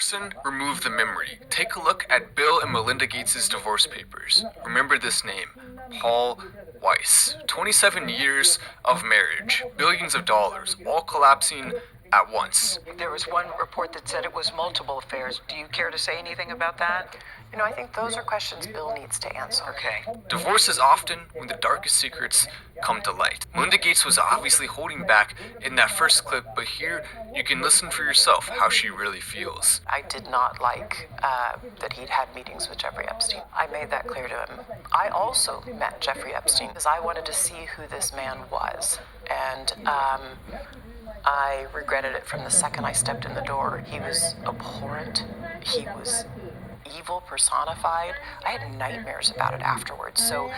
person, remove the memory. Take a look at Bill and Melinda Gates' divorce papers. Remember this name, Paul Weiss. 27 years of marriage, billions of dollars, all collapsing at once. There was one report that said it was multiple affairs. Do you care to say anything about that? I think those are questions Bill needs to answer. Okay. Divorce is often when the darkest secrets come to light. Melinda Gates was obviously holding back in that first clip, but here you can listen for yourself how she really feels. I did not like that he'd had meetings with Jeffrey Epstein. I made that clear to him. I also met Jeffrey Epstein because I wanted to see who this man was. And I regretted it from the second I stepped in the door. He was abhorrent. He was evil personified. I had nightmares about it afterwards. So,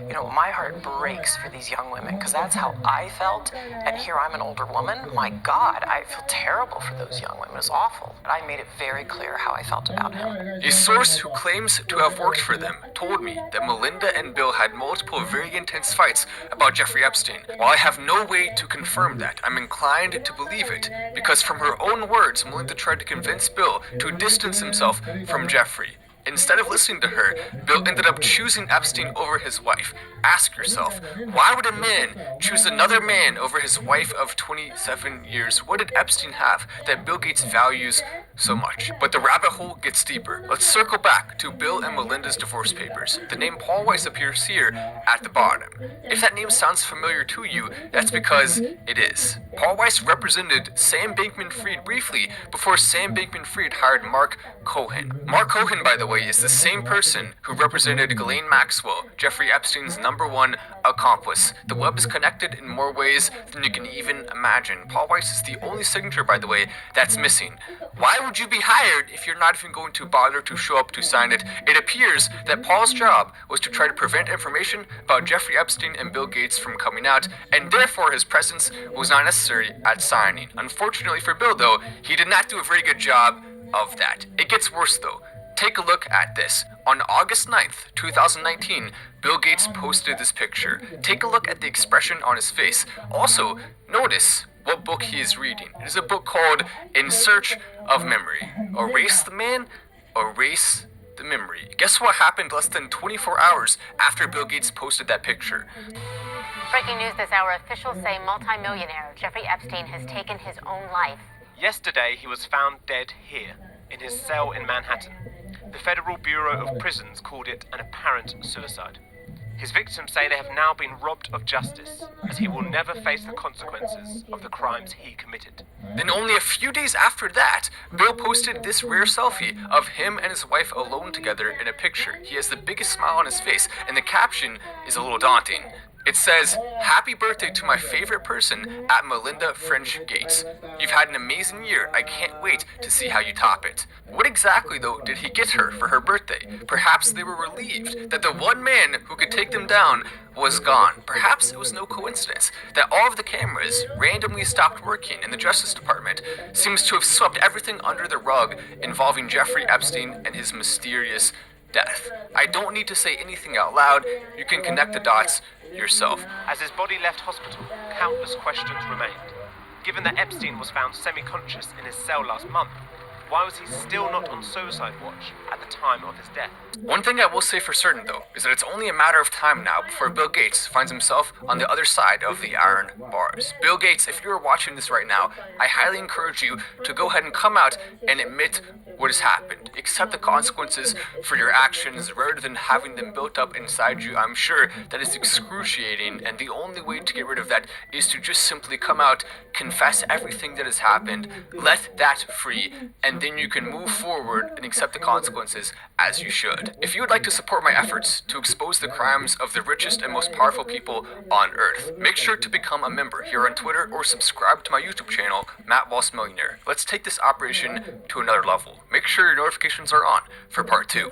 my heart breaks for these young women because that's how I felt. And here I'm an older woman. My God, I feel terrible for those young women. It was awful. But I made it very clear how I felt about him. A source who claims to have worked for them told me that Melinda and Bill had multiple very intense fights about Jeffrey Epstein. While I have no way to confirm that, I'm inclined to believe it because from her own words, Melinda tried to convince Bill to distance himself from Jeffrey. Instead of listening to her, Bill ended up choosing Epstein over his wife. Ask yourself, why would a man choose another man over his wife of 27 years? What did Epstein have that Bill Gates values so much? But the rabbit hole gets deeper. Let's circle back to Bill and Melinda's divorce papers. The name Paul Weiss appears here at the bottom. If that name sounds familiar to you, that's because it is. Paul Weiss represented Sam Bankman-Fried briefly before Sam Bankman-Fried hired Mark Cohen. Mark Cohen, by the way, is the same person who represented Ghislaine Maxwell, Jeffrey Epstein's #1 accomplice. The web is connected in more ways than you can even imagine. Paul Weiss is the only signature, by the way, that's missing. Why would you be hired if you're not even going to bother to show up to sign it? It appears that Paul's job was to try to prevent information about Jeffrey Epstein and Bill Gates from coming out, and therefore his presence was not necessary at signing. Unfortunately for Bill, though, he did not do a very good job of that. It gets worse, though. Take a look at this. On August 9th, 2019, Bill Gates posted this picture. Take a look at the expression on his face. Also, notice what book he is reading. It is a book called In Search of Memory. Erase the man, erase the memory. Guess what happened less than 24 hours after Bill Gates posted that picture? Breaking news this hour, officials say multimillionaire Jeffrey Epstein has taken his own life. Yesterday, he was found dead here, in his cell in Manhattan. The Federal Bureau of Prisons called it an apparent suicide. His victims say they have now been robbed of justice, as he will never face the consequences of the crimes he committed. Then only a few days after that, Bill posted this rare selfie of him and his wife alone together in a picture. He has the biggest smile on his face, and the caption is a little daunting. It says, "Happy birthday to my favorite person at Melinda French Gates. You've had an amazing year. I can't wait to see how you top it." What exactly, though, did he get her for her birthday? Perhaps they were relieved that the one man who could take them down was gone. Perhaps it was no coincidence that all of the cameras randomly stopped working and the Justice Department seems to have swept everything under the rug involving Jeffrey Epstein and his mysterious death. I don't need to say anything out loud. You can connect the dots yourself. As his body left hospital, countless questions remained. Given that Epstein was found semi-conscious in his cell last month, why was he still not on suicide watch at the time of his death? One thing I will say for certain, though, is that it's only a matter of time now before Bill Gates finds himself on the other side of the iron bars. Bill Gates, if you're watching this right now, I highly encourage you to go ahead and come out and admit what has happened. Accept the consequences for your actions rather than having them built up inside you. I'm sure that is excruciating, and the only way to get rid of that is to just simply come out, confess everything that has happened, let that free, and then you can move forward and accept the consequences as you should. If you would like to support my efforts to expose the crimes of the richest and most powerful people on Earth, make sure to become a member here on Twitter or subscribe to my YouTube channel, Matt Walsh Millionaire. Let's take this operation to another level. Make sure your notifications are on for part 2.